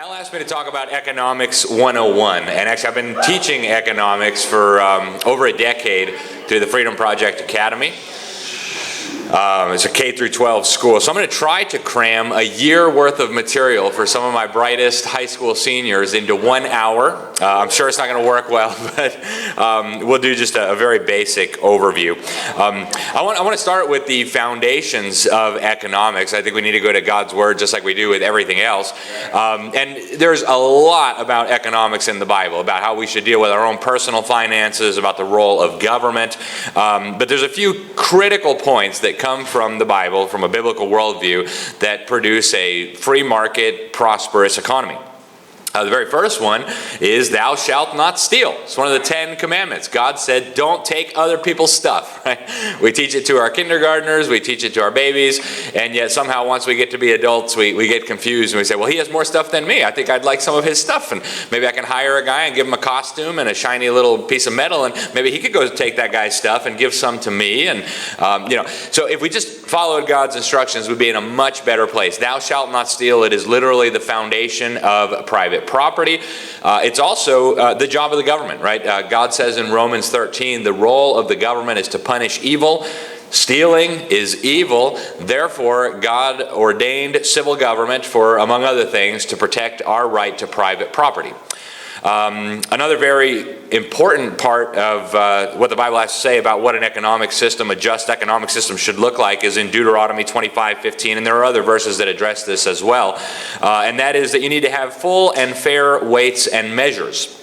Kyle asked me to talk about Economics 101, and actually I've been teaching economics for over a decade through the Freedom Project Academy. It's a K through 12 school, so I'm going to try to cram a year worth of material for some of my brightest high school seniors into 1 hour. I'm sure it's not going to work well, but we'll do just a very basic overview. I want to start with the foundations of economics. I think we need to go to God's Word just like we do with everything else. And there's a lot about economics in the Bible, about how we should deal with our own personal finances, about the role of government. But there's a few critical points that come from the Bible, from a biblical worldview, that produce a free market, prosperous economy. The very first one is thou shalt not steal. It's one of the 10 commandments. God said, don't take other people's stuff. Right? We teach it to our kindergartners, we teach it to our babies, and yet somehow once we get to be adults, we get confused and we say, well, he has more stuff than me. I think I'd like some of his stuff, and maybe I can hire a guy and give him a costume and a shiny little piece of metal, and maybe he could go take that guy's stuff and give some to me. And so if we just followed God's instructions, we'd be in a much better place. Thou shalt not steal. It is literally the foundation of private property. It's also the job of the government, right? God says in Romans 13, the role of the government is to punish evil. Stealing is evil. Therefore, God ordained civil government for, among other things, to protect our right to private property. Another very important part of what the Bible has to say about what an economic system, a just economic system, should look like is in Deuteronomy 25:15, and there are other verses that address this as well. And that is that you need to have full and fair weights and measures.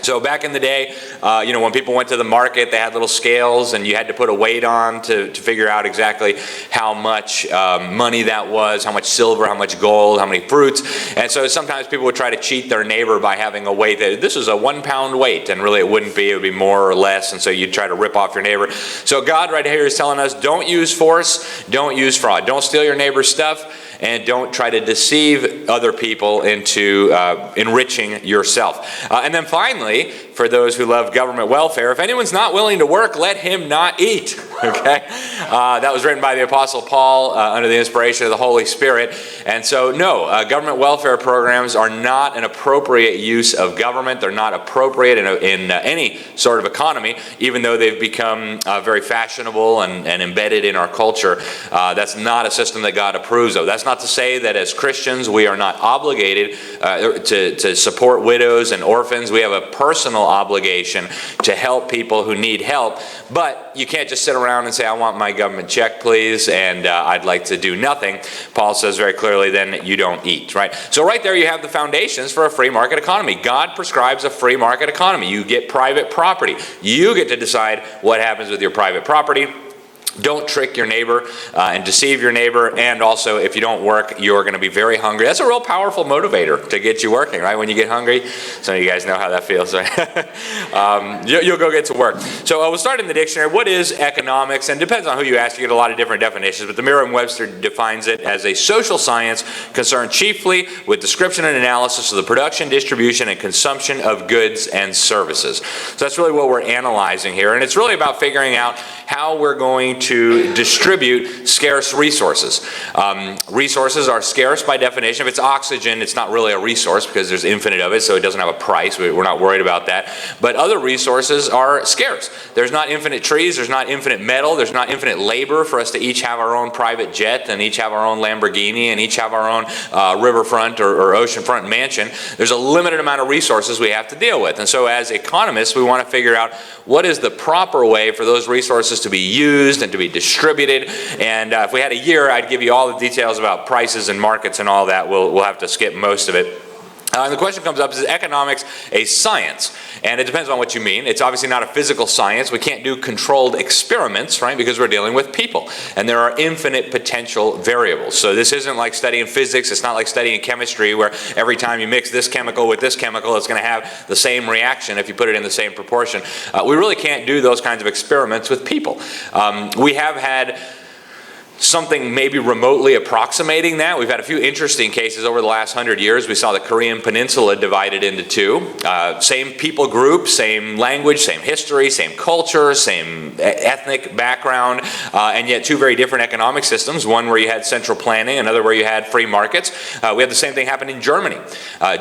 So back in the day, when people went to the market, they had little scales, and you had to put a weight on to figure out exactly how much money that was, how much silver, how much gold, how many fruits. And so sometimes people would try to cheat their neighbor by having a weight that this is a 1 pound weight, and really it wouldn't be. It would be more or less, and so you'd try to rip off your neighbor. So God right here is telling us, don't use force, don't use fraud, don't steal your neighbor's stuff, and don't try to deceive other people into enriching yourself. And then finally, for those who love government welfare, if anyone's not willing to work, let him not eat. Okay? That was written by the Apostle Paul under the inspiration of the Holy Spirit. And so, no, government welfare programs are not an appropriate use of government. They're not appropriate in any sort of economy, even though they've become very fashionable and embedded in our culture. That's not a system that God approves of. That's not to say that as Christians we are not obligated to support widows and orphans. We have a personal obligation to help people who need help, but you can't just sit around and say, I want my government check, please, and I'd like to do nothing. Paul says very clearly then you don't eat, right? So right there you have the foundations for a free market economy. God prescribes a free market economy. You get private property. You get to decide what happens with your private property. Don't trick your neighbor and deceive your neighbor. And also, if you don't work, you're going to be very hungry. That's a real powerful motivator to get you working, right? When you get hungry, some of you guys know how that feels, right? You'll go get to work. So we'll start in the dictionary. What is economics? And it depends on who you ask. You get a lot of different definitions, but the Merriam-Webster defines it as a social science concerned chiefly with description and analysis of the production, distribution, and consumption of goods and services. So that's really what we're analyzing here. And it's really about figuring out how we're going to distribute scarce resources. Resources are scarce by definition. If it's oxygen, it's not really a resource because there's infinite of it, so it doesn't have a price. We're not worried about that. But other resources are scarce. There's not infinite trees. There's not infinite metal. There's not infinite labor for us to each have our own private jet and each have our own Lamborghini and each have our own riverfront or oceanfront mansion. There's a limited amount of resources we have to deal with. And so as economists, we want to figure out what is the proper way for those resources to be used and to be distributed. And if we had a year, I'd give you all the details about prices and markets and all that. We'll have to skip most of it. And the question comes up, is economics a science? And it depends on what you mean. It's obviously not a physical science. We can't do controlled experiments, right? Because we're dealing with people. And there are infinite potential variables. So this isn't like studying physics. It's not like studying chemistry where every time you mix this chemical with this chemical, it's going to have the same reaction if you put it in the same proportion. We really can't do those kinds of experiments with people. We have had something maybe remotely approximating that. We've had a few interesting cases over the last 100 years. We saw the Korean Peninsula divided into two. Same people group, same language, same history, same culture, same ethnic background, and yet two very different economic systems. One where you had central planning, another where you had free markets. We had the same thing happen in Germany.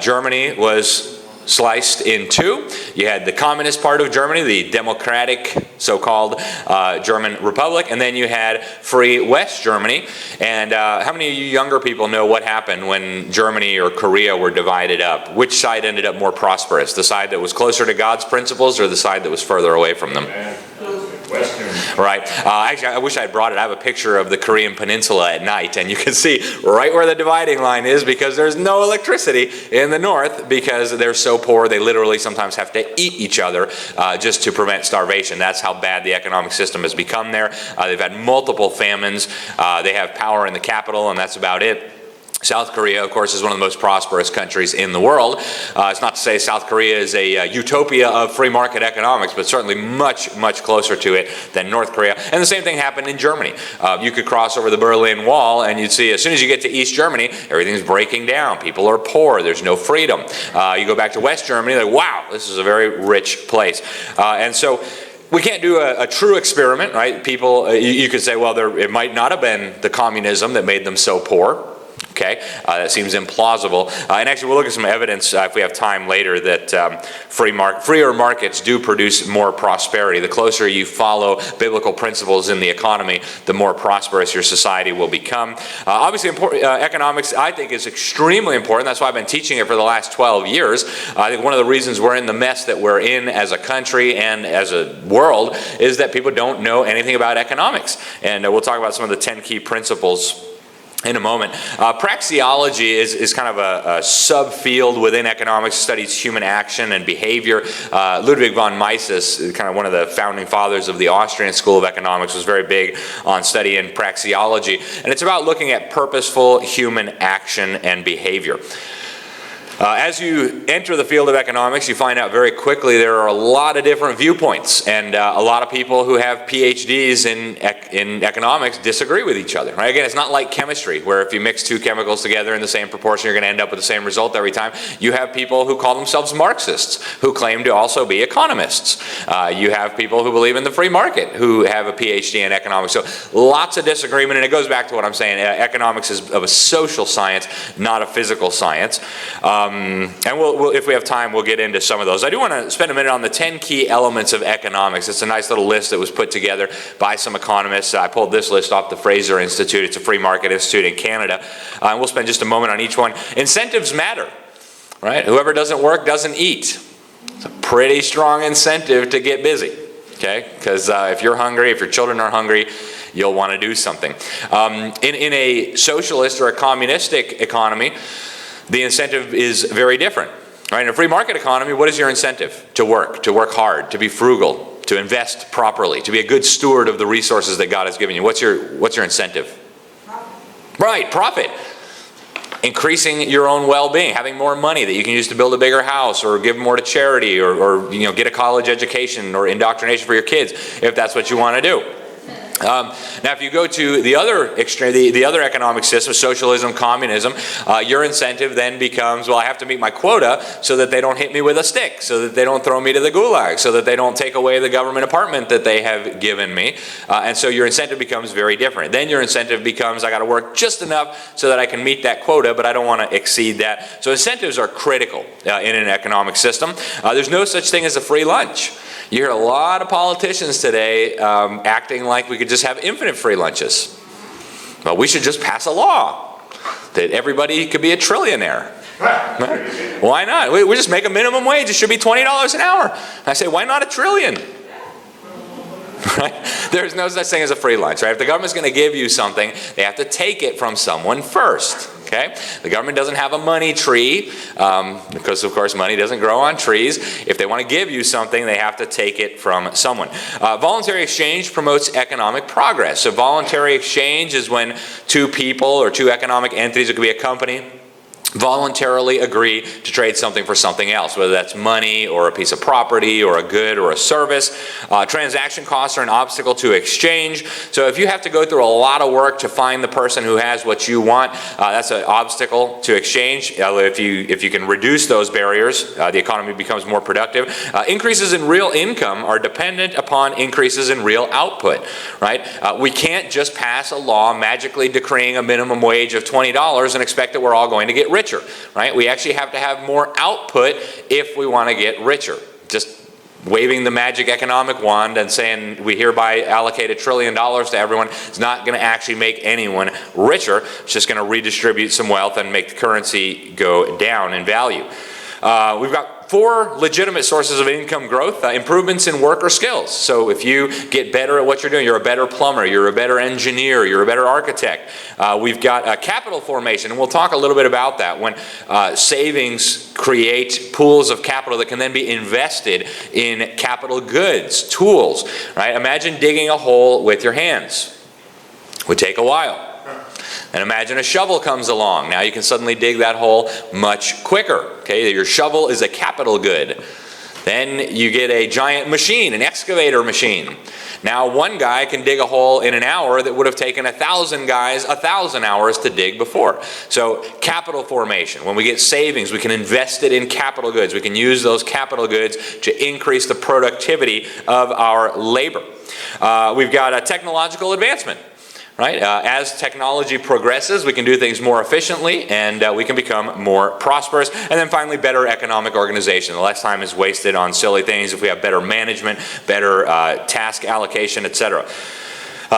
Germany was sliced in two. You had the communist part of Germany, the democratic so-called German Republic, and then you had free West Germany. And how many of you younger people know what happened when Germany or Korea were divided up? Which side ended up more prosperous? The side that was closer to God's principles or the side that was further away from them? Western. Right. Actually, I wish I had brought it. I have a picture of the Korean Peninsula at night, and you can see right where the dividing line is because there's no electricity in the north because they're so poor they literally sometimes have to eat each other just to prevent starvation. That's how bad the economic system has become there. They've had multiple famines. They have power in the capital, and that's about it. South Korea, of course, is one of the most prosperous countries in the world. It's not to say South Korea is a utopia of free market economics, but certainly much, much closer to it than North Korea. And the same thing happened in Germany. You could cross over the Berlin Wall and you'd see as soon as you get to East Germany, everything's breaking down. People are poor. There's no freedom. You go back to West Germany, like, wow, this is a very rich place. And so we can't do a true experiment, right? People, you could say, well, it might not have been the communism that made them so poor. Okay, that seems implausible. And actually, we'll look at some evidence if we have time later that freer markets do produce more prosperity. The closer you follow biblical principles in the economy, the more prosperous your society will become. Obviously, economics, I think, is extremely important. That's why I've been teaching it for the last 12 years. I think one of the reasons we're in the mess that we're in as a country and as a world is that people don't know anything about economics. And we'll talk about some of the 10 key principles in a moment. Praxeology is kind of a subfield within economics. It studies human action and behavior. Ludwig von Mises, kind of one of the founding fathers of the Austrian School of Economics, was very big on studying praxeology. And it's about looking at purposeful human action and behavior. As you enter the field of economics, you find out very quickly there are a lot of different viewpoints, and a lot of people who have PhDs in economics disagree with each other. Right? Again, it's not like chemistry, where if you mix two chemicals together in the same proportion, you're going to end up with the same result every time. You have people who call themselves Marxists, who claim to also be economists. You have people who believe in the free market, who have a PhD in economics. So lots of disagreement, and it goes back to what I'm saying. Economics is of a social science, not a physical science. And we'll, if we have time, we'll get into some of those. I do want to spend a minute on the 10 key elements of economics. It's a nice little list that was put together by some economists. I pulled this list off the Fraser Institute. It's a free market institute in Canada. And we'll spend just a moment on each one. Incentives matter, right? Whoever doesn't work doesn't eat. It's a pretty strong incentive to get busy, okay? Because if you're hungry, if your children are hungry, you'll want to do something. In a socialist or a communistic economy, the incentive is very different. Right? In a free market economy, what is your incentive? To work hard, to be frugal, to invest properly, to be a good steward of the resources that God has given you. What's your incentive? Profit. Right, profit. Increasing your own well-being, having more money that you can use to build a bigger house or give more to charity or get a college education or indoctrination for your kids if that's what you want to do. Now, if you go to the other extreme, the other economic system, socialism, communism, your incentive then becomes, well, I have to meet my quota so that they don't hit me with a stick, so that they don't throw me to the gulag, so that they don't take away the government apartment that they have given me. And so your incentive becomes very different. Then your incentive becomes, I got to work just enough so that I can meet that quota, but I don't want to exceed that. So incentives are critical in an economic system. There's no such thing as a free lunch. You hear a lot of politicians today acting like we could just have infinite free lunches. Well, we should just pass a law that everybody could be a trillionaire. Why not? We just make a minimum wage. It should be $20 an hour. And I say, why not $1 trillion? Right? There's no such thing as a free lunch. Right? If the government's going to give you something, they have to take it from someone first. Okay? The government doesn't have a money tree because, of course, money doesn't grow on trees. If they want to give you something, they have to take it from someone. Voluntary exchange promotes economic progress. So voluntary exchange is when two people or two economic entities, it could be a company, voluntarily agree to trade something for something else, whether that's money or a piece of property or a good or a service. Transaction costs are an obstacle to exchange. So if you have to go through a lot of work to find the person who has what you want, that's an obstacle to exchange. If you can reduce those barriers, the economy becomes more productive. Increases in real income are dependent upon increases in real output, right? We can't just pass a law magically decreeing a minimum wage of $20 and expect that we're all going to get richer, right? We actually have to have more output if we want to get richer. Just waving the magic economic wand and saying we hereby allocate $1 trillion to everyone is not going to actually make anyone richer. It's just going to redistribute some wealth and make the currency go down in value. We've got 4 legitimate sources of income growth. Improvements in worker skills. So if you get better at what you're doing, you're a better plumber, you're a better engineer, you're a better architect. We've got capital formation, and we'll talk a little bit about that when savings create pools of capital that can then be invested in capital goods, tools, right? Imagine digging a hole with your hands. It would take a while. And imagine a shovel comes along. Now you can suddenly dig that hole much quicker. Okay, your shovel is a capital good. Then you get a giant machine, an excavator machine. Now one guy can dig a hole in an hour that would have taken 1,000 guys 1,000 hours to dig before. So capital formation. When we get savings, we can invest it in capital goods. We can use those capital goods to increase the productivity of our labor. We've got a technological advancement. Right? As technology progresses, we can do things more efficiently and we can become more prosperous. And then finally, better economic organization. The less time is wasted on silly things if we have better management, better task allocation, etc.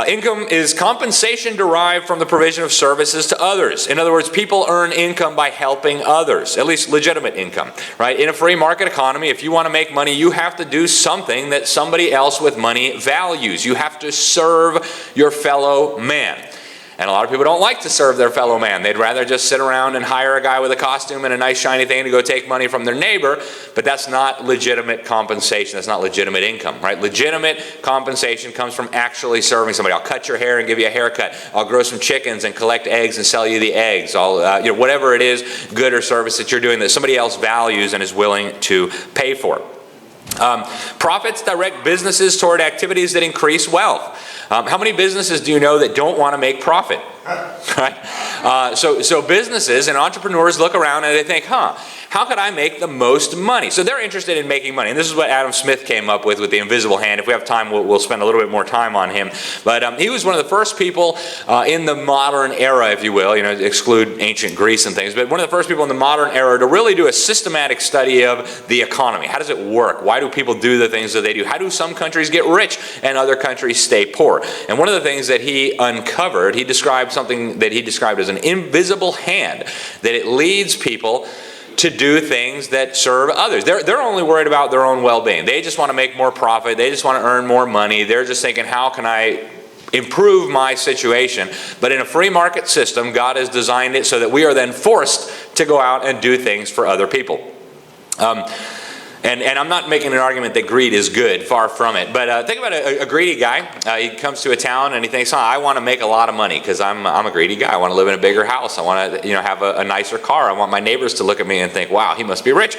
Income is compensation derived from the provision of services to others. In other words, people earn income by helping others, at least legitimate income, right? In a free market economy, if you want to make money, you have to do something that somebody else with money values. You have to serve your fellow man. And a lot of people don't like to serve their fellow man. They'd rather just sit around and hire a guy with a costume and a nice shiny thing to go take money from their neighbor, but that's not legitimate compensation. That's not legitimate income, right? Legitimate compensation comes from actually serving somebody. I'll cut your hair and give you a haircut. I'll grow some chickens and collect eggs and sell you the eggs. I'll, whatever it is, good or service that you're doing that somebody else values and is willing to pay for. Profits direct businesses toward activities that increase wealth. How many businesses do you know that don't want to make profit? Right? So businesses and entrepreneurs look around and they think, how could I make the most money? So they're interested in making money. And this is what Adam Smith came up with the invisible hand. If we have time, we'll spend a little bit more time on him. But he was one of the first people in the modern era, if you will, exclude ancient Greece and things, but one of the first people in the modern era to really do a systematic study of the economy. How does it work? Why do people do the things that they do? How do some countries get rich and other countries stay poor? And one of the things that he uncovered, he described something that he described as an invisible hand, that it leads people to do things that serve others. They're only worried about their own well-being. They just want to make more profit. They just want to earn more money. They're just thinking, how can I improve my situation? But in a free market system, God has designed it so that we are then forced to go out and do things for other people. And I'm not making an argument that greed is good, far from it. But think about a greedy guy. He comes to a town and he thinks, I want to make a lot of money because I'm a greedy guy. I want to live in a bigger house. I want to have a nicer car. I want my neighbors to look at me and think, wow, he must be rich.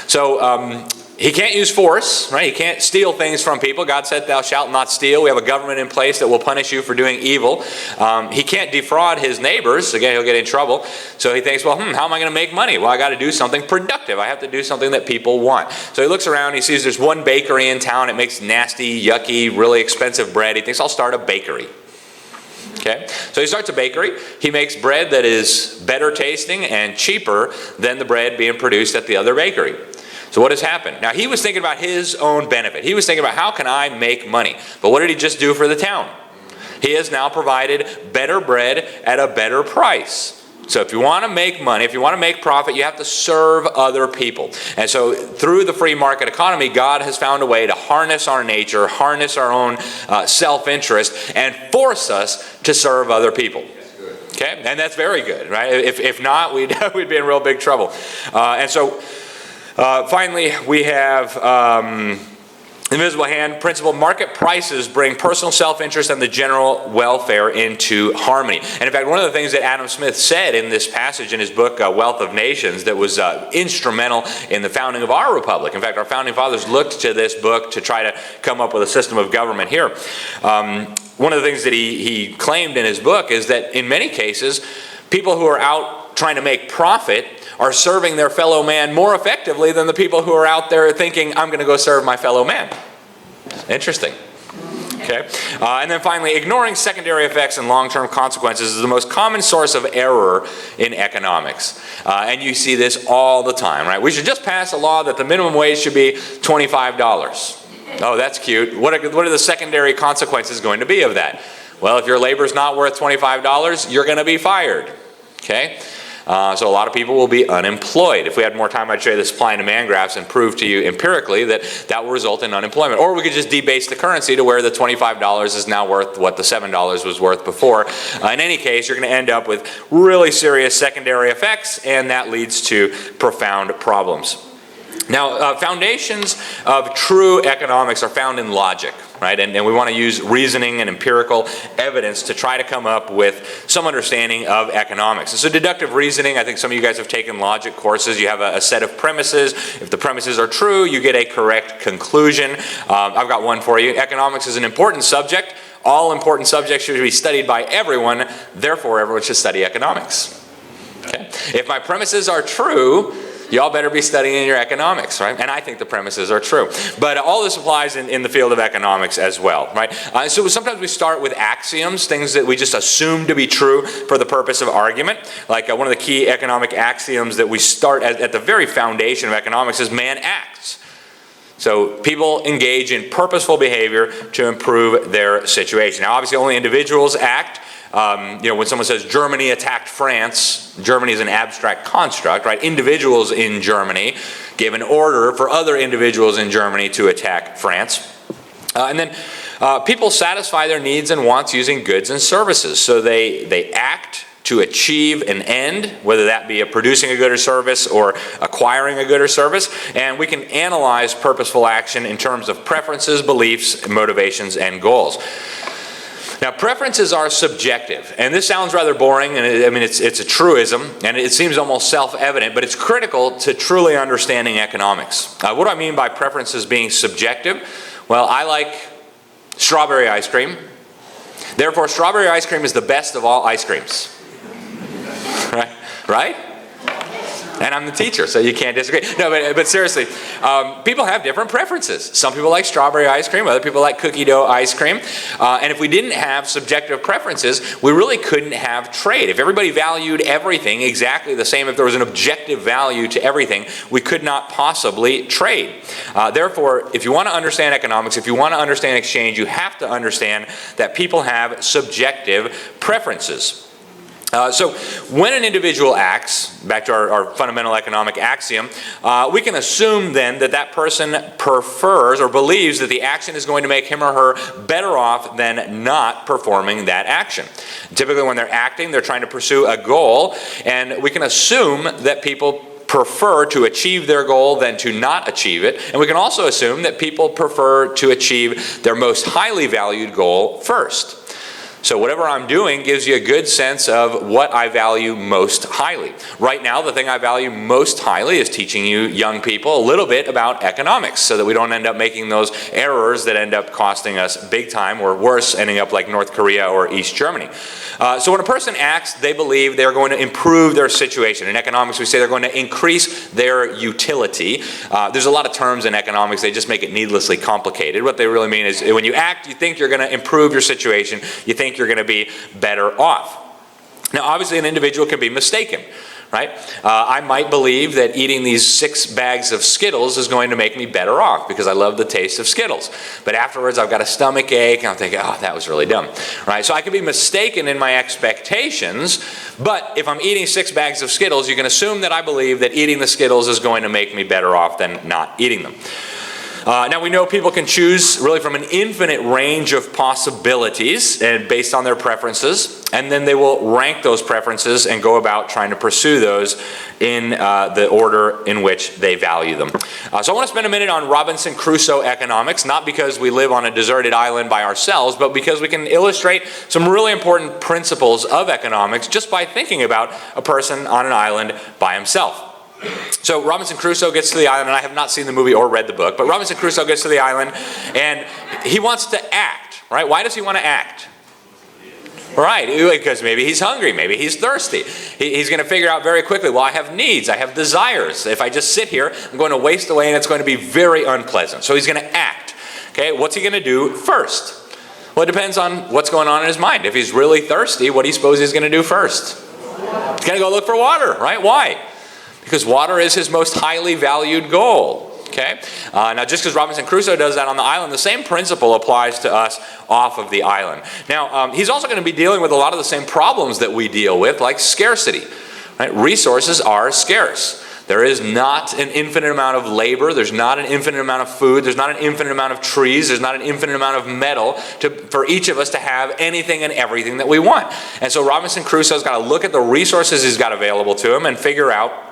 So he can't use force, right? He can't steal things from people. God said, thou shalt not steal. We have a government in place that will punish you for doing evil. He can't defraud his neighbors. Again, he'll get in trouble. So he thinks, how am I going to make money? Well, I got to do something productive. I have to do something that people want. So he looks around. He sees there's one bakery in town. It makes nasty, yucky, really expensive bread. He thinks, I'll start a bakery. Okay, so he starts a bakery. He makes bread that is better tasting and cheaper than the bread being produced at the other bakery. So what has happened? Now, he was thinking about his own benefit. He was thinking about, how can I make money? But what did he just do for the town? He has now provided better bread at a better price. So if you want to make money, if you want to make profit, you have to serve other people. And so through the free market economy, God has found a way to harness our nature, harness our own self-interest, and force us to serve other people. Okay? And that's very good, right? If not, we'd be in real big trouble. And so finally, we have Invisible hand principle, market prices bring personal self-interest and the general welfare into harmony. And in fact, one of the things that Adam Smith said in this passage in his book, Wealth of Nations, that was instrumental in the founding of our republic. In fact, our founding fathers looked to this book to try to come up with a system of government here. One of the things that he claimed in his book is that in many cases, people who are out trying to make profit are serving their fellow man more effectively than the people who are out there thinking, I'm going to go serve my fellow man. Interesting. Okay. And then finally, ignoring secondary effects and long-term consequences is the most common source of error in economics. And you see this all the time, right? We should just pass a law that the minimum wage should be $25. Oh, that's cute. What are the secondary consequences going to be of that? Well, if your labor is not worth $25, you're going to be fired. Okay? So a lot of people will be unemployed. If we had more time, I'd show you the supply and demand graphs and prove to you empirically that that will result in unemployment. Or we could just debase the currency to where the $25 is now worth what the $7 was worth before. In any case, you're going to end up with really serious secondary effects, and that leads to profound problems. Now, foundations of true economics are found in logic, right? And we want to use reasoning and empirical evidence to try to come up with some understanding of economics. And so deductive reasoning, I think some of you guys have taken logic courses. You have a set of premises. If the premises are true, you get a correct conclusion. I've got one for you. Economics is an important subject. All important subjects should be studied by everyone. Therefore, everyone should study economics. Okay? If my premises are true, y'all better be studying your economics, right? And I think the premises are true. But all this applies in the field of economics as well, right? So sometimes we start with axioms, things that we just assume to be true for the purpose of argument. Like one of the key economic axioms that we start at the very foundation of economics is man acts. So people engage in purposeful behavior to improve their situation. Now, obviously, only individuals act. When someone says Germany attacked France, Germany is an abstract construct, right? Individuals in Germany gave an order for other individuals in Germany to attack France. And then people satisfy their needs and wants using goods and services. So they act to achieve an end, whether that be producing a good or service or acquiring a good or service. And we can analyze purposeful action in terms of preferences, beliefs, motivations, and goals. Now, preferences are subjective, and this sounds rather boring, and it's a truism, and it seems almost self-evident, but it's critical to truly understanding economics. What do I mean by preferences being subjective? Well, I like strawberry ice cream. Therefore, strawberry ice cream is the best of all ice creams. Right? And I'm the teacher, so you can't disagree. No, but seriously, people have different preferences. Some people like strawberry ice cream, other people like cookie dough ice cream. And if we didn't have subjective preferences, we really couldn't have trade. If everybody valued everything exactly the same, if there was an objective value to everything, we could not possibly trade. Therefore, if you want to understand economics, if you want to understand exchange, you have to understand that people have subjective preferences. So when an individual acts, back to our fundamental economic axiom, we can assume then that person prefers or believes that the action is going to make him or her better off than not performing that action. Typically when they're acting, they're trying to pursue a goal, and we can assume that people prefer to achieve their goal than to not achieve it. And we can also assume that people prefer to achieve their most highly valued goal first. So whatever I'm doing gives you a good sense of what I value most highly. Right now, the thing I value most highly is teaching you young people a little bit about economics so that we don't end up making those errors that end up costing us big time, or worse, ending up like North Korea or East Germany. So when a person acts, they believe they're going to improve their situation. In economics, we say they're going to increase their utility. There's a lot of terms in economics, they just make it needlessly complicated. What they really mean is when you act, you think you're going to improve your situation, you think you're going to be better off. Now, obviously, an individual can be mistaken, right? I might believe that eating these 6 bags of Skittles is going to make me better off because I love the taste of Skittles. But afterwards, I've got a stomach ache, and I'm thinking, oh, that was really dumb, right? So I can be mistaken in my expectations, but if I'm eating 6 bags of Skittles, you can assume that I believe that eating the Skittles is going to make me better off than not eating them. Now we know people can choose really from an infinite range of possibilities and based on their preferences, and then they will rank those preferences and go about trying to pursue those in the order in which they value them. So I want to spend a minute on Robinson Crusoe economics, not because we live on a deserted island by ourselves, but because we can illustrate some really important principles of economics just by thinking about a person on an island by himself. So Robinson Crusoe gets to the island, and I have not seen the movie or read the book, but Robinson Crusoe gets to the island, and he wants to act, right? Why does he want to act? Right, because maybe he's hungry, maybe he's thirsty. He's going to figure out very quickly, well, I have needs, I have desires. If I just sit here, I'm going to waste away, and it's going to be very unpleasant. So he's going to act. Okay, what's he going to do first? Well, it depends on what's going on in his mind. If he's really thirsty, what do you suppose he's going to do first? He's going to go look for water, right? Why? Because water is his most highly valued goal. Okay? Now, just because Robinson Crusoe does that on the island, the same principle applies to us off of the island. Now, he's also going to be dealing with a lot of the same problems that we deal with, like scarcity. Right? Resources are scarce. There is not an infinite amount of labor. There's not an infinite amount of food. There's not an infinite amount of trees. There's not an infinite amount of metal for each of us to have anything and everything that we want. And so Robinson Crusoe's got to look at the resources he's got available to him and figure out,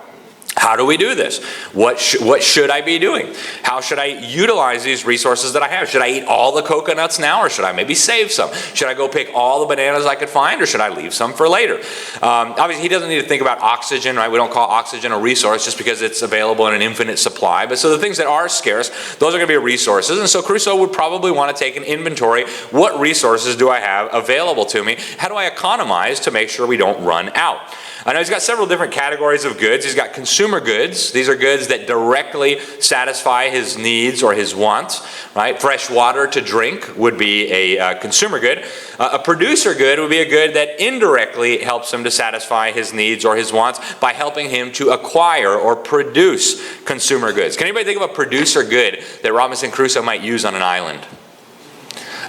how do we do this? What should I be doing? How should I utilize these resources that I have? Should I eat all the coconuts now, or should I maybe save some? Should I go pick all the bananas I could find, or should I leave some for later? Obviously, he doesn't need to think about oxygen, right? We don't call oxygen a resource just because it's available in an infinite supply. But so the things that are scarce, those are going to be resources. And so Crusoe would probably want to take an inventory. What resources do I have available to me? How do I economize to make sure we don't run out? I know he's got several different categories of goods. He's got consumer goods. These are goods that directly satisfy his needs or his wants, right? Fresh water to drink would be a consumer good. A producer good would be a good that indirectly helps him to satisfy his needs or his wants by helping him to acquire or produce consumer goods. Can anybody think of a producer good that Robinson Crusoe might use on an island?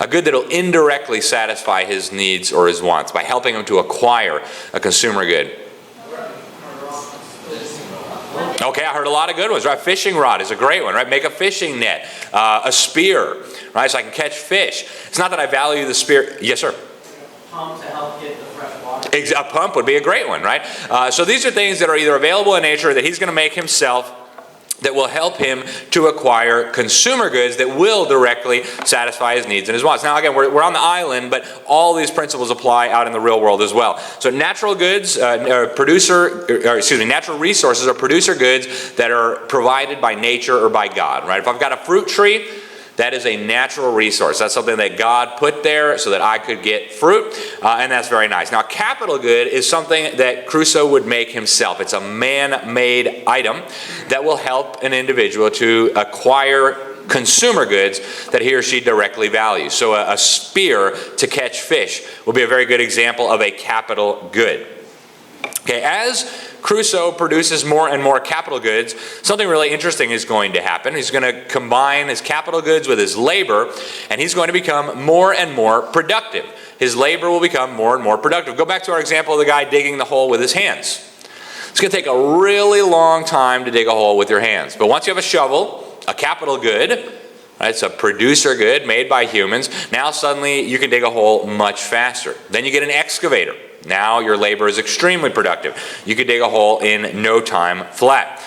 A good that will indirectly satisfy his needs or his wants by helping him to acquire a consumer good. Okay, I heard a lot of good ones, right? Fishing rod is a great one, right? Make a fishing net, a spear, right? So I can catch fish. It's not that I value the spear. Yes, sir? A pump to help get the fresh water. A pump would be a great one, right? So these are things that are either available in nature that he's going to make himself that will help him to acquire consumer goods that will directly satisfy his needs and his wants. Now again, we're on the island, but all these principles apply out in the real world as well. So natural goods, natural resources are producer goods that are provided by nature or by God, right? If I've got a fruit tree, that is a natural resource. That's something that God put there so that I could get fruit, and that's very nice. Now, capital good is something that Crusoe would make himself. It's a man-made item that will help an individual to acquire consumer goods that he or she directly values. So a spear to catch fish will be a very good example of a capital good. Okay, as Crusoe produces more and more capital goods, something really interesting is going to happen. He's going to combine his capital goods with his labor, and he's going to become more and more productive. His labor will become more and more productive. Go back to our example of the guy digging the hole with his hands. It's going to take a really long time to dig a hole with your hands. But once you have a shovel, a capital good, right, it's a producer good made by humans, now suddenly you can dig a hole much faster. Then you get an excavator. Now your labor is extremely productive. You could dig a hole in no time flat.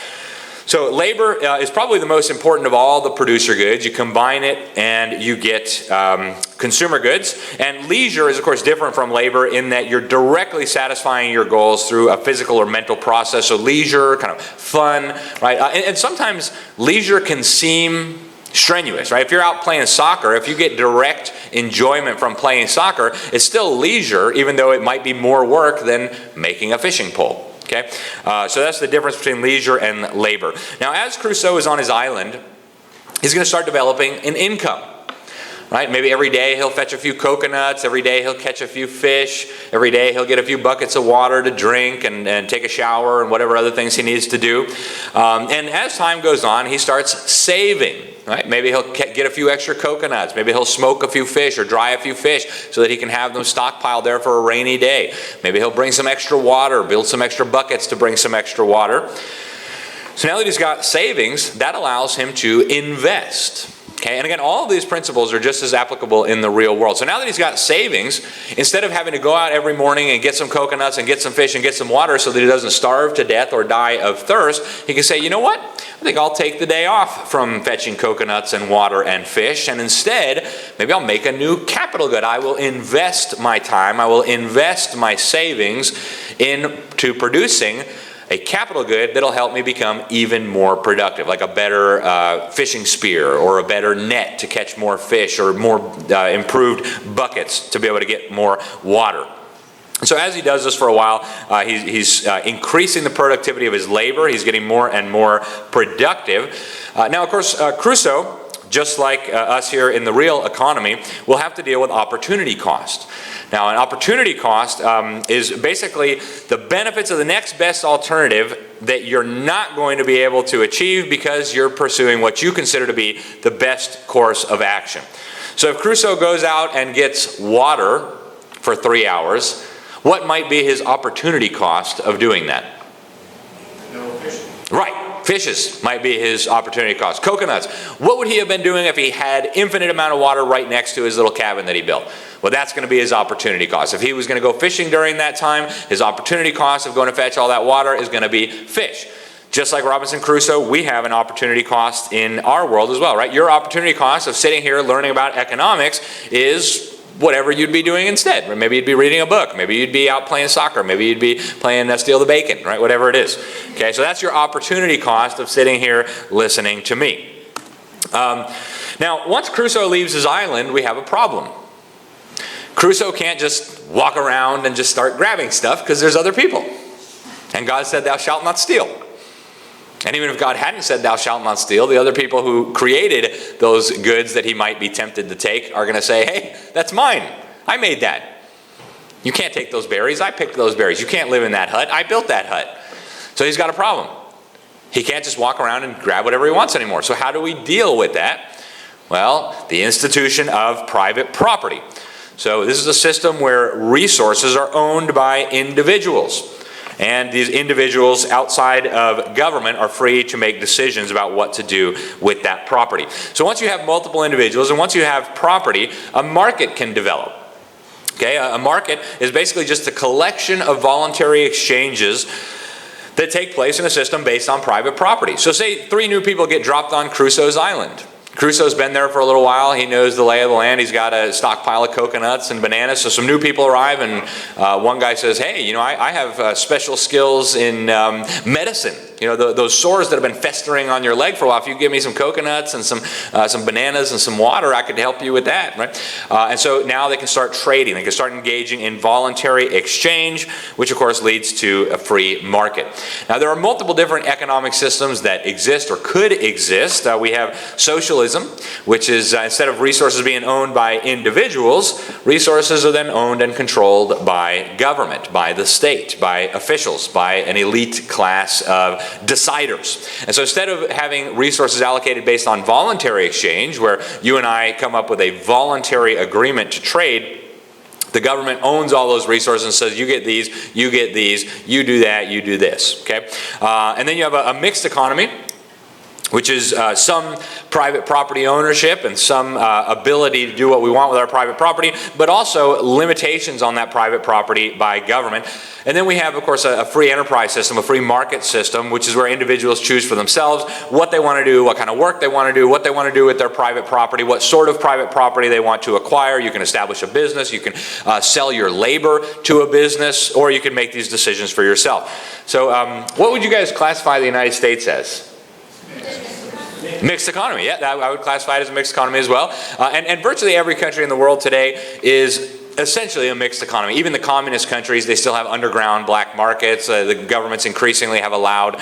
So labor is probably the most important of all the producer goods. You combine it and you get consumer goods. And leisure is, of course, different from labor in that you're directly satisfying your goals through a physical or mental process. So leisure, kind of fun, right? And sometimes leisure can seem strenuous, right? If you're out playing soccer, if you get direct enjoyment from playing soccer, it's still leisure, even though it might be more work than making a fishing pole. Okay, so that's the difference between leisure and labor. Now, as Crusoe is on his island, he's going to start developing an income. Right? Maybe every day he'll fetch a few coconuts, every day he'll catch a few fish, every day he'll get a few buckets of water to drink and take a shower and whatever other things he needs to do. And as time goes on, he starts saving. Right? Maybe he'll get a few extra coconuts, maybe he'll smoke a few fish or dry a few fish so that he can have them stockpiled there for a rainy day. Maybe he'll bring some extra water, build some extra buckets to bring some extra water. So now that he's got savings, that allows him to invest. Okay, and again, all of these principles are just as applicable in the real world. So now that he's got savings, instead of having to go out every morning and get some coconuts and get some fish and get some water so that he doesn't starve to death or die of thirst, he can say, you know what? I think I'll take the day off from fetching coconuts and water and fish, and instead, maybe I'll make a new capital good. I will invest my time, I will invest my savings into producing a capital good that'll help me become even more productive, like a better fishing spear or a better net to catch more fish or more improved buckets to be able to get more water. So as he does this for a while, he's increasing the productivity of his labor. He's getting more and more productive. Now, of course, Crusoe, just like us here in the real economy, will have to deal with opportunity cost. Now, an opportunity cost is basically the benefits of the next best alternative that you're not going to be able to achieve because you're pursuing what you consider to be the best course of action. So if Crusoe goes out and gets water for 3 hours, what might be his opportunity cost of doing that? No fish. Right. Fishes might be his opportunity cost. Coconuts. What would he have been doing if he had infinite amount of water right next to his little cabin that he built? Well, that's going to be his opportunity cost. If he was going to go fishing during that time, his opportunity cost of going to fetch all that water is going to be fish. Just like Robinson Crusoe, we have an opportunity cost in our world as well, right? Your opportunity cost of sitting here learning about economics is whatever you'd be doing instead. Or maybe you'd be reading a book. Maybe you'd be out playing soccer. Maybe you'd be playing Steal the Bacon, right? Whatever it is. Okay, so that's your opportunity cost of sitting here listening to me. Now, once Crusoe leaves his island, we have a problem. Crusoe can't just walk around and just start grabbing stuff because there's other people. And God said, thou shalt not steal. And even if God hadn't said, thou shalt not steal, the other people who created those goods that he might be tempted to take are going to say, hey, that's mine. I made that. You can't take those berries. I picked those berries. You can't live in that hut. I built that hut. So he's got a problem. He can't just walk around and grab whatever he wants anymore. So how do we deal with that? Well, the institution of private property. So this is a system where resources are owned by individuals. And these individuals outside of government are free to make decisions about what to do with that property. So once you have multiple individuals and once you have property, a market can develop. Okay, a market is basically just a collection of voluntary exchanges that take place in a system based on private property. So say 3 new people get dropped on Crusoe's island. Crusoe's been there for a little while. He knows the lay of the land. He's got a stockpile of coconuts and bananas. So some new people arrive, and one guy says, hey, you know, I have special skills in medicine. You know, those sores that have been festering on your leg for a while, if you give me some coconuts and some bananas and some water, I could help you with that, right? And so now they can start trading. They can start engaging in voluntary exchange, which of course leads to a free market. Now there are multiple different economic systems that exist or could exist. We have socialism, which is instead of resources being owned by individuals, resources are then owned and controlled by government, by the state, by officials, by an elite class of deciders. And so instead of having resources allocated based on voluntary exchange, where you and I come up with a voluntary agreement to trade, the government owns all those resources and says, you get these, you do that, you do this. Okay? And then you have a mixed economy, which is some private property ownership and some ability to do what we want with our private property, but also limitations on that private property by government. And then we have, of course, a free enterprise system, a free market system, which is where individuals choose for themselves what they want to do, what kind of work they want to do, what they want to do with their private property, what sort of private property they want to acquire. You can establish a business, you can sell your labor to a business, or you can make these decisions for yourself. So what would you guys classify the United States as? Mixed economy, yeah, I would classify it as a mixed economy as well. And virtually every country in the world today is essentially a mixed economy. Even the communist countries, they still have underground black markets. The governments increasingly have allowed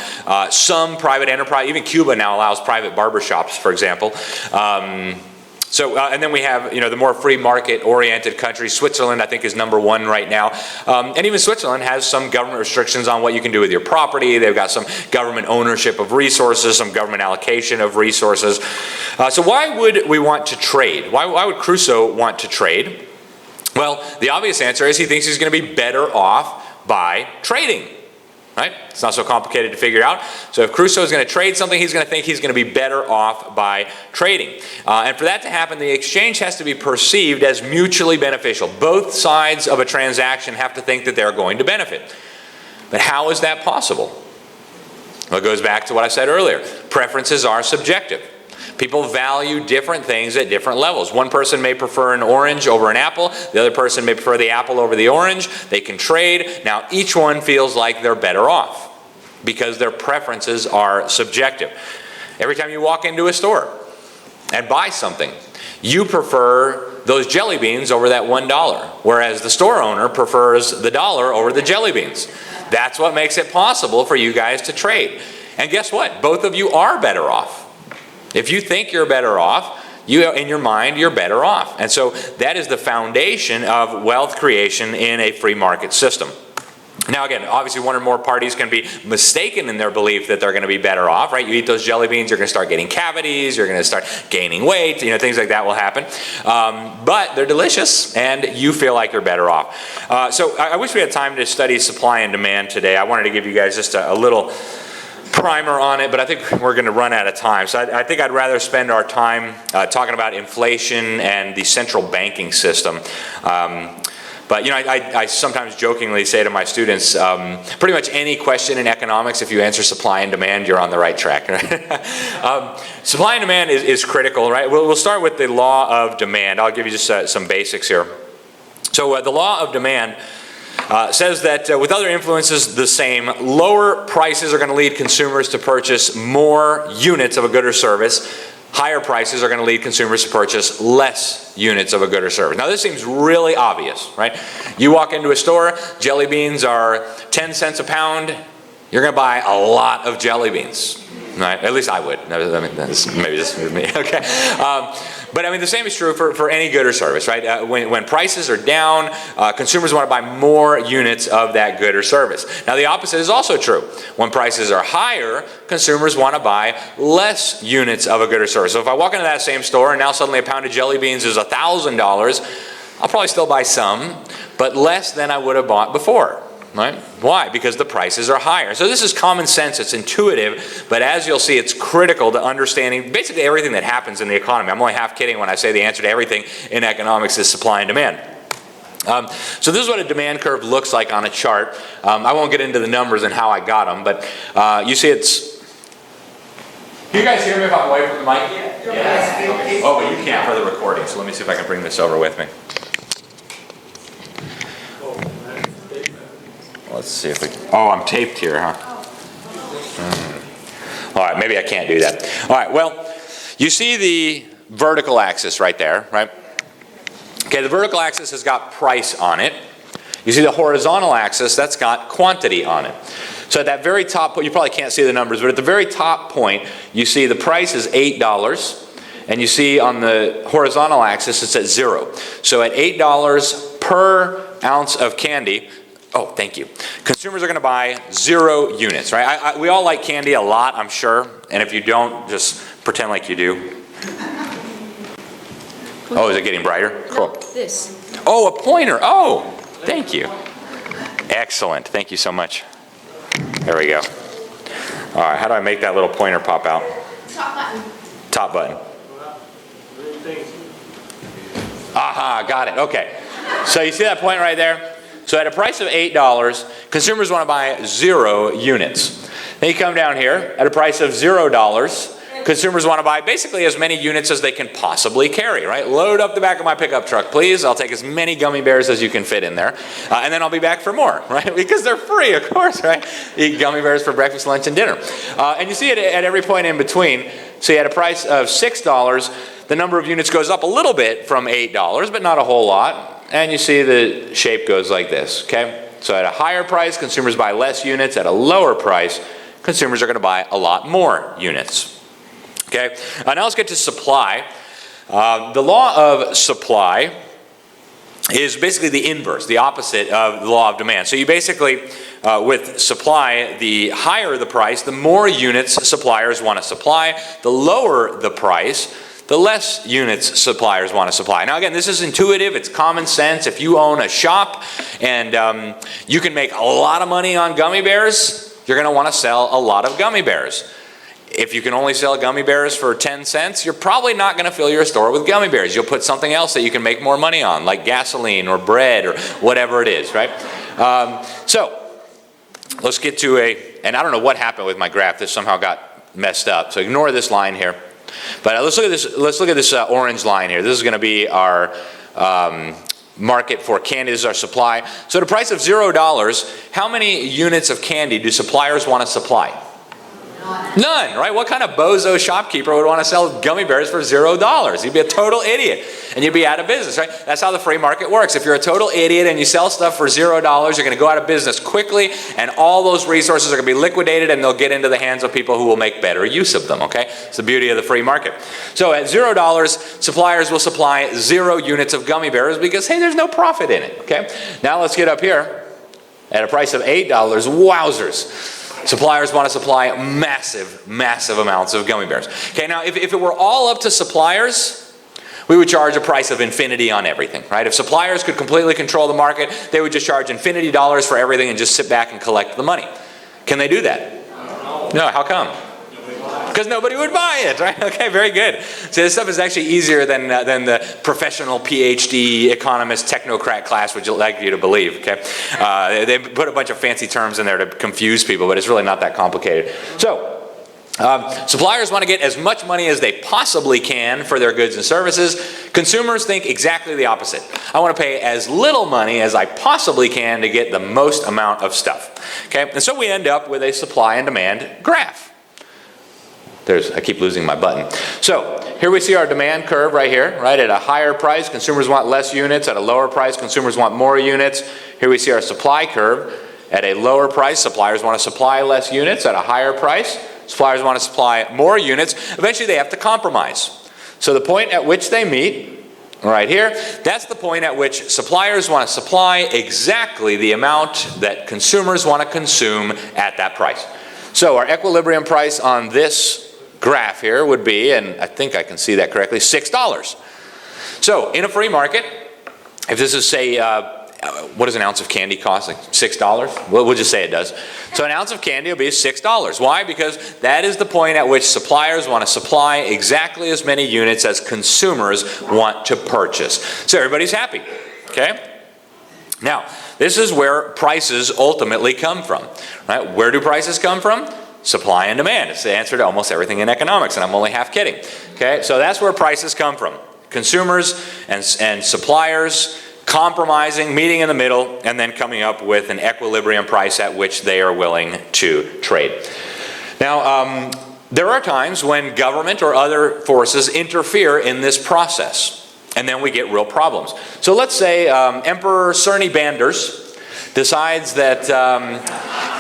some private enterprise. Even Cuba now allows private barbershops, for example. And then we have, the more free market-oriented countries. Switzerland, I think, is number 1 right now. And even Switzerland has some government restrictions on what you can do with your property. They've got some government ownership of resources, some government allocation of resources. So why would we want to trade? Why would Crusoe want to trade? Well, the obvious answer is he thinks he's going to be better off by trading. right? It's not so complicated to figure out. So if Crusoe is going to trade something, he's going to think he's going to be better off by trading. And for that to happen, the exchange has to be perceived as mutually beneficial. Both sides of a transaction have to think that they're going to benefit. But how is that possible? Well, it goes back to what I said earlier. Preferences are subjective. People value different things at different levels. One person may prefer an orange over an apple. The other person may prefer the apple over the orange. They can trade. Now, each one feels like they're better off because their preferences are subjective. Every time you walk into a store and buy something, you prefer those jelly beans over that $1, whereas the store owner prefers the dollar over the jelly beans. That's what makes it possible for you guys to trade. And guess what? Both of you are better off. If you think you're better off, in your mind, you're better off. And so that is the foundation of wealth creation in a free market system. Now again, obviously one or more parties can be mistaken in their belief that they're going to be better off, right? You eat those jelly beans, you're going to start getting cavities, you're going to start gaining weight, things like that will happen. But they're delicious, and you feel like you're better off. So I wish we had time to study supply and demand today. I wanted to give you guys just a little primer on it, but I think we're going to run out of time. So I think I'd rather spend our time talking about inflation and the central banking system. But I sometimes jokingly say to my students, pretty much any question in economics, if you answer supply and demand, you're on the right track. Supply and demand is critical, right? We'll start with the law of demand. I'll give you just some basics here. So the law of demand says that with other influences the same, lower prices are going to lead consumers to purchase more units of a good or service. Higher prices are going to lead consumers to purchase less units of a good or service. Now this seems really obvious, right? You walk into a store, jelly beans are 10 cents a pound, you're going to buy a lot of jelly beans. Right? At least I would. Maybe this is me. Okay. But the same is true for any good or service, right? When prices are down, consumers want to buy more units of that good or service. Now the opposite is also true. When prices are higher, consumers want to buy less units of a good or service. So if I walk into that same store and now suddenly a pound of jelly beans is $1,000, I'll probably still buy some, but less than I would have bought before. Right? Why? Because the prices are higher. So this is common sense, it's intuitive, but as you'll see, it's critical to understanding basically everything that happens in the economy. I'm only half kidding when I say the answer to everything in economics is supply and demand. So this is what a demand curve looks like on a chart. I won't get into the numbers and how I got them, but you see it's... Can you guys hear me if I'm away from the mic? Yeah. Oh, but you can't for the recording, so let me see if I can bring this over with me. Let's see if we... Oh, I'm taped here, huh? All right, maybe I can't do that. All right, well, you see the vertical axis right there, right? Okay, the vertical axis has got price on it. You see the horizontal axis, that's got quantity on it. So at that very top, you probably can't see the numbers, but at the very top point, you see the price is $8, and you see on the horizontal axis, it's at 0. So at $8 per ounce of candy, oh, thank you. Consumers are going to buy 0 units, right? We all like candy a lot, I'm sure. And if you don't, just pretend like you do. Oh, is it getting brighter? Cool. No, this. Oh, a pointer. Oh, thank you. Excellent. Thank you so much. There we go. All right, how do I make that little pointer pop out? Top button. Top button. Aha, got it. Okay. So you see that point right there? So at a price of $8, consumers want to buy 0 units. Then you come down here, at a price of $0, consumers want to buy basically as many units as they can possibly carry, right? Load up the back of my pickup truck, please. I'll take as many gummy bears as you can fit in there. And then I'll be back for more, right? Because they're free, of course, right? You eat gummy bears for breakfast, lunch, and dinner. And you see it at every point in between. So at a price of $6, the number of units goes up a little bit from $8, but not a whole lot. And you see the shape goes like this, okay? So at a higher price, consumers buy less units. At a lower price, consumers are going to buy a lot more units, okay? Now let's get to supply. The law of supply is basically the inverse, the opposite of the law of demand. So you basically, with supply, the higher the price, the more units suppliers want to supply. The lower the price, the less units suppliers want to supply. Now again, this is intuitive, it's common sense. If you own a shop and you can make a lot of money on gummy bears, you're going to want to sell a lot of gummy bears. If you can only sell gummy bears for 10 cents, you're probably not going to fill your store with gummy bears. You'll put something else that you can make more money on, like gasoline or bread or whatever it is, right? So let's get to and I don't know what happened with my graph. This somehow got messed up. So ignore this line here. But let's look at this. Let's look at this orange line here. This is going to be our market for candy. This is our supply. So at a price of $0, how many units of candy do suppliers want to supply? None, right? What kind of bozo shopkeeper would want to sell gummy bears for $0? You'd be a total idiot, and you'd be out of business, right? That's how the free market works. If you're a total idiot and you sell stuff for $0, you're going to go out of business quickly, and all those resources are going to be liquidated, and they'll get into the hands of people who will make better use of them, okay? It's the beauty of the free market. So at $0, suppliers will supply 0 units of gummy bears because, hey, there's no profit in it, okay? Now let's get up here. At a price of $8, wowzers. Suppliers want to supply massive, massive amounts of gummy bears. Okay, now if it were all up to suppliers, we would charge a price of infinity on everything, right? If suppliers could completely control the market, they would just charge infinity dollars for everything and just sit back and collect the money. Can they do that? No, how come? Because nobody would buy it, right? Okay, very good. So this stuff is actually easier than the professional PhD economist technocrat class would like you to believe, okay? They put a bunch of fancy terms in there to confuse people, but it's really not that complicated. So, suppliers want to get as much money as they possibly can for their goods and services. Consumers think exactly the opposite. I want to pay as little money as I possibly can to get the most amount of stuff, okay? And so we end up with a supply and demand graph. I keep losing my button. So here we see our demand curve right here, right? At a higher price, consumers want less units. At a lower price, consumers want more units. Here we see our supply curve. At a lower price, suppliers want to supply less units. At a higher price, suppliers want to supply more units. Eventually, they have to compromise. So the point at which they meet, right here, that's the point at which suppliers want to supply exactly the amount that consumers want to consume at that price. So our equilibrium price on this graph here would be, and I think I can see that correctly, $6. So in a free market, if this is, say, what does an ounce of candy cost? Like $6? We'll just say it does. So an ounce of candy will be $6. Why? Because that is the point at which suppliers want to supply exactly as many units as consumers want to purchase. So everybody's happy, okay? Now, this is where prices ultimately come from, right? Where do prices come from? Supply and demand. It's the answer to almost everything in economics, and I'm only half kidding. Okay, so that's where prices come from. Consumers and suppliers compromising, meeting in the middle, and then coming up with an equilibrium price at which they are willing to trade. Now, there are times when government or other forces interfere in this process, and then we get real problems. So let's say Emperor Cerny Banders decides that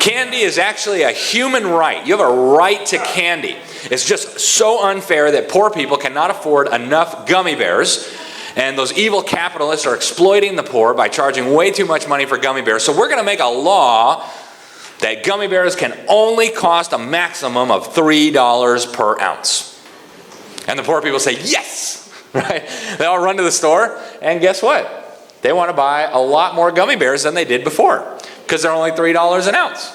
candy is actually a human right. You have a right to candy. It's just so unfair that poor people cannot afford enough gummy bears, and those evil capitalists are exploiting the poor by charging way too much money for gummy bears. So we're going to make a law that gummy bears can only cost a maximum of $3 per ounce. And the poor people say, yes! Right? They all run to the store, and guess what? They want to buy a lot more gummy bears than they did before because they're only $3 an ounce.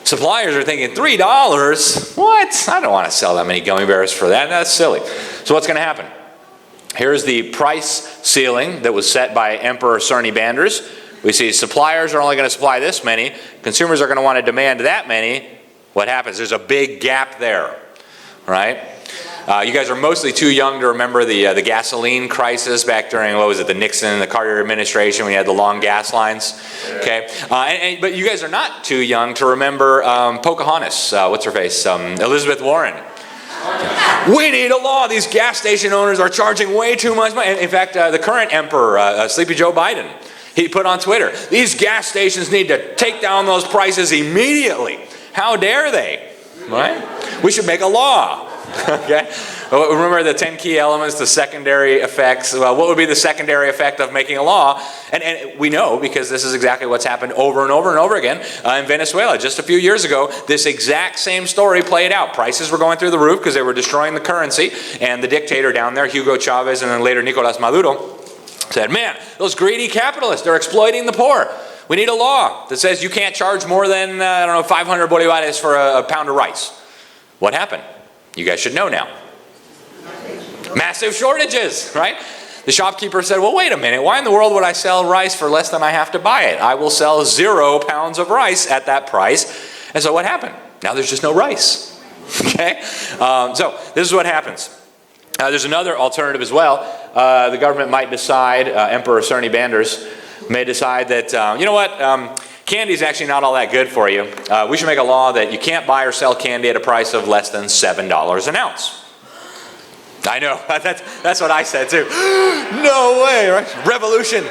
Suppliers are thinking, $3? What? I don't want to sell that many gummy bears for that. That's silly. So what's going to happen? Here's the price ceiling that was set by Emperor Cerny Banders. We see suppliers are only going to supply this many. Consumers are going to want to demand that many. What happens? There's a big gap there, right? You guys are mostly too young to remember the gasoline crisis back during, what was it, the Nixon and the Carter administration when you had the long gas lines. Okay, but you guys are not too young to remember Pocahontas, what's her face, Elizabeth Warren. We need a law. These gas station owners are charging way too much money. In fact, the current emperor, Sleepy Joe Biden, he put on Twitter, these gas stations need to take down those prices immediately. How dare they? Right? We should make a law. Okay. Well, remember the 10 key elements, the secondary effects. Well, what would be the secondary effect of making a law? And we know because this is exactly what's happened over and over and over again in Venezuela. Just a few years ago, this exact same story played out. Prices were going through the roof because they were destroying the currency. And the dictator down there, Hugo Chavez, and then later Nicolas Maduro, said, man, those greedy capitalists, they're exploiting the poor. We need a law that says you can't charge more than, 500 bolivares for a pound of rice. What happened? You guys should know now. Massive shortages, right? The shopkeeper said, well, wait a minute. Why in the world would I sell rice for less than I have to buy it? I will sell 0 pounds of rice at that price. And so what happened? Now there's just no rice. Okay? So this is what happens. There's another alternative as well. The government might decide, Emperor Cerny Banders may decide that, you know what, candy is actually not all that good for you. We should make a law that you can't buy or sell candy at a price of less than $7 an ounce. I know, that's what I said too. No way, right? Revolution.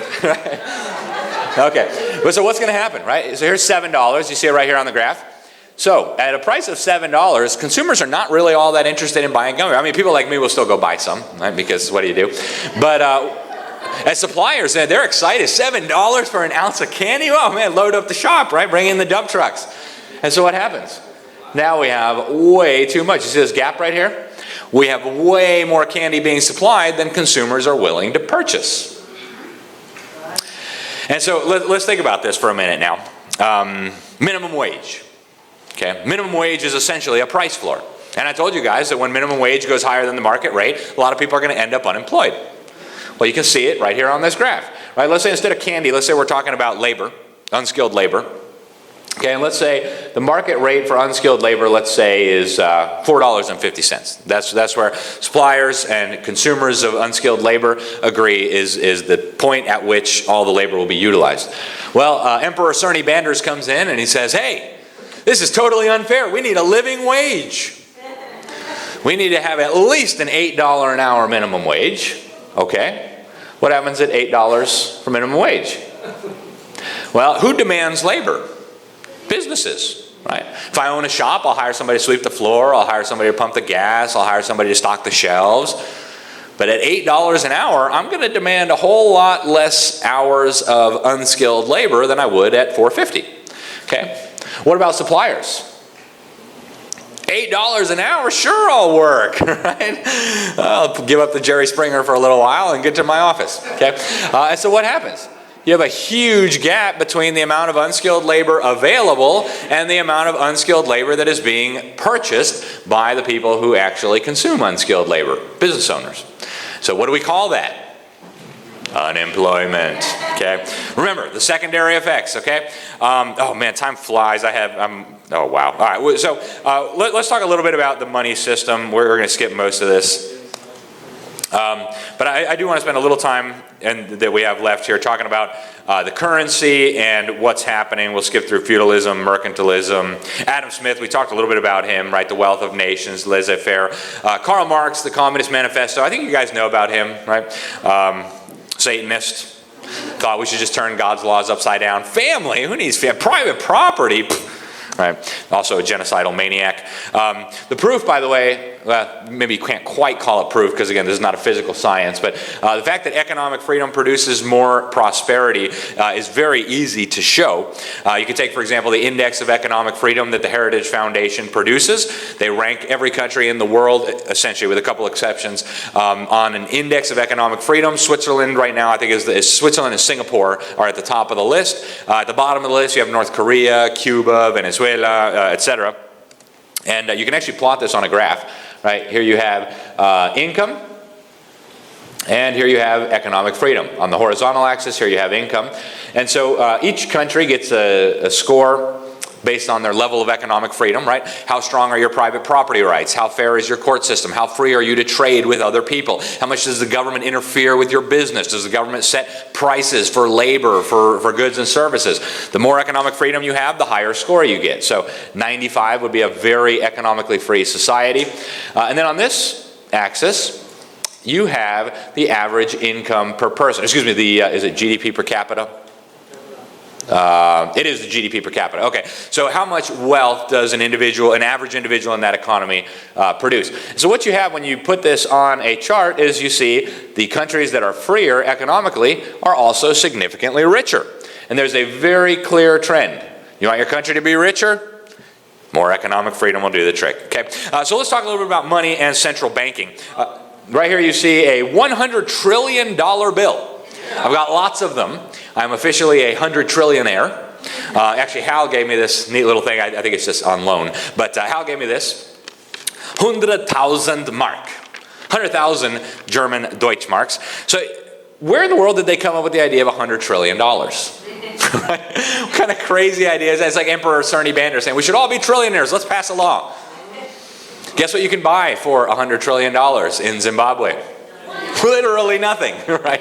Okay, but so what's going to happen, right? So here's $7. You see it right here on the graph. So at a price of $7, consumers are not really all that interested in buying gummy. I mean, people like me will still go buy some, right? Because what do you do? But as suppliers, they're excited. $7 for an ounce of candy? Oh man, load up the shop, right? Bring in the dump trucks. And so what happens? Now we have way too much. You see this gap right here? We have way more candy being supplied than consumers are willing to purchase. And so let's think about this for a minute now. Minimum wage. Okay, minimum wage is essentially a price floor. And I told you guys that when minimum wage goes higher than the market rate, a lot of people are going to end up unemployed. Well, you can see it right here on this graph. Right? Let's say instead of candy, let's say we're talking about labor, unskilled labor. Okay, and let's say the market rate for unskilled labor, let's say, is $4.50. That's where suppliers and consumers of unskilled labor agree is the point at which all the labor will be utilized. Well, Emperor Cerny Banders comes in and he says, hey, this is totally unfair. We need a living wage. We need to have at least an $8 an hour minimum wage. Okay, what happens at $8 for minimum wage? Well, who demands labor? Businesses, right? If I own a shop, I'll hire somebody to sweep the floor, I'll hire somebody to pump the gas, I'll hire somebody to stock the shelves. But at $8 an hour, I'm going to demand a whole lot less hours of unskilled labor than I would at $4.50. Okay? What about suppliers? $8 an hour, sure, I'll work, right? I'll give up the Jerry Springer for a little while and get to my office, okay? And so what happens? You have a huge gap between the amount of unskilled labor available and the amount of unskilled labor that is being purchased by the people who actually consume unskilled labor, business owners. So what do we call that? Unemployment, okay? Remember, the secondary effects, okay? Oh man, time flies. Oh wow. All right, so let's talk a little bit about the money system. We're going to skip most of this. But I do want to spend a little time that we have left here talking about the currency and what's happening. We'll skip through feudalism, mercantilism. Adam Smith, we talked a little bit about him, right? The Wealth of Nations, laissez-faire. Karl Marx, the Communist Manifesto. I think you guys know about him, right? Satanist. Thought we should just turn God's laws upside down. Family, who needs family? Private property. Right. Also a genocidal maniac. The proof, by the way, maybe you can't quite call it proof because, again, this is not a physical science, but the fact that economic freedom produces more prosperity is very easy to show. You can take, for example, the Index of Economic Freedom that the Heritage Foundation produces. They rank every country in the world, essentially with a couple exceptions, on an Index of Economic Freedom. Switzerland right now, I think, Switzerland and Singapore are at the top of the list. At the bottom of the list, you have North Korea, Cuba, Venezuela, etc. And you can actually plot this on a graph. Right, here you have income, and here you have economic freedom. On the horizontal axis, here you have income. And so each country gets a score based on their level of economic freedom, right? How strong are your private property rights? How fair is your court system? How free are you to trade with other people? How much does the government interfere with your business? Does the government set prices for labor, for goods and services? The more economic freedom you have, the higher score you get. So 95 would be a very economically free society. And then on this axis, you have the average income per person. Excuse me, is it GDP per capita? It is the GDP per capita. Okay, so how much wealth does an average individual in that economy produce? So what you have when you put this on a chart is you see the countries that are freer economically are also significantly richer. And there's a very clear trend. You want your country to be richer? More economic freedom will do the trick. Okay, so let's talk a little bit about money and central banking. Right here you see a $100 trillion bill. I've got lots of them. I'm officially a 100 trillionaire. Actually, Hal gave me this neat little thing. I think it's just on loan. But Hal gave me this. 100,000 Mark. 100,000 German Deutschmarks. So where in the world did they come up with the idea of $100 trillion? What kind of crazy idea is that? It's like Emperor Cerny Bander saying, we should all be trillionaires. Let's pass a law. Guess what you can buy for $100 trillion in Zimbabwe? Literally nothing, right?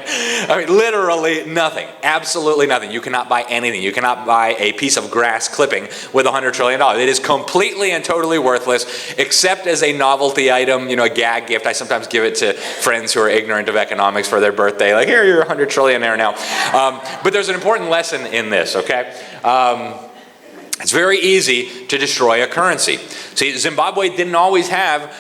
I mean, literally nothing. Absolutely nothing. You cannot buy anything. You cannot buy a piece of grass clipping with $100 trillion. It is completely and totally worthless, except as a novelty item, a gag gift. I sometimes give it to friends who are ignorant of economics for their birthday. Like, here, you're a 100 trillionaire now. But there's an important lesson in this, okay? It's very easy to destroy a currency. See, Zimbabwe didn't always have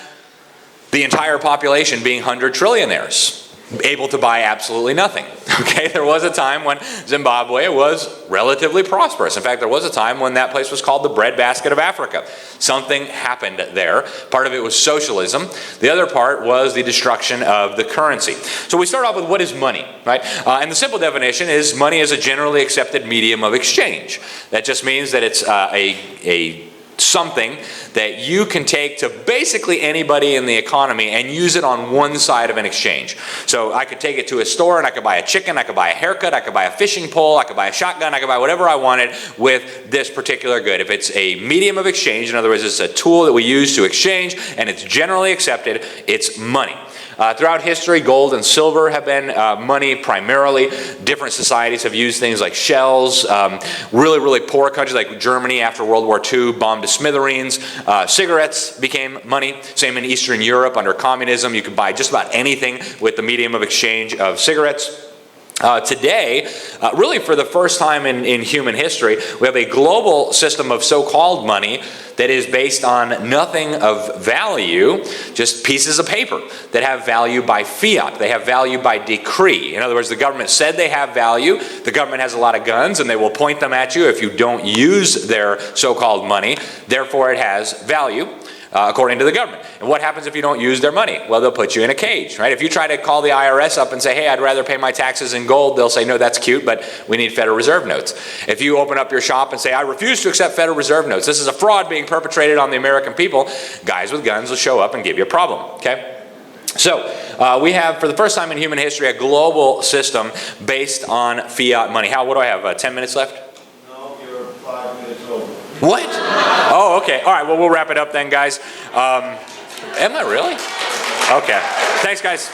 the entire population being 100 trillionaires, able to buy absolutely nothing. Okay, there was a time when Zimbabwe was relatively prosperous. In fact, there was a time when that place was called the breadbasket of Africa. Something happened there. Part of it was socialism. The other part was the destruction of the currency. So we start off with what is money, right? And the simple definition is money is a generally accepted medium of exchange. That just means that it's a something that you can take to basically anybody in the economy and use it on one side of an exchange. So I could take it to a store and I could buy a chicken, I could buy a haircut, I could buy a fishing pole, I could buy a shotgun, I could buy whatever I wanted with this particular good. If it's a medium of exchange, in other words, it's a tool that we use to exchange and it's generally accepted, it's money. Throughout history, gold and silver have been money primarily. Different societies have used things like shells. Really, really poor countries like Germany after World War II bombed to smithereens. Cigarettes became money. Same in Eastern Europe under communism. You could buy just about anything with the medium of exchange of cigarettes. Today, really for the first time in human history, we have a global system of so-called money that is based on nothing of value, just pieces of paper that have value by fiat. They have value by decree. In other words, the government said they have value. The government has a lot of guns, and they will point them at you if you don't use their so-called money. Therefore, it has value. According to the government. And what happens if you don't use their money? Well, they'll put you in a cage, right? If you try to call the IRS up and say, hey, I'd rather pay my taxes in gold, they'll say, no, that's cute, but we need Federal Reserve notes. If you open up your shop and say, I refuse to accept Federal Reserve notes, this is a fraud being perpetrated on the American people, guys with guns will show up and give you a problem, okay? So, we have, for the first time in human history, a global system based on fiat money. Hal, what do I have, 10 minutes left? No, you're 5 minutes over. What? Oh, okay. All right, well, we'll wrap it up then, guys. Am I really? Okay. Thanks, guys.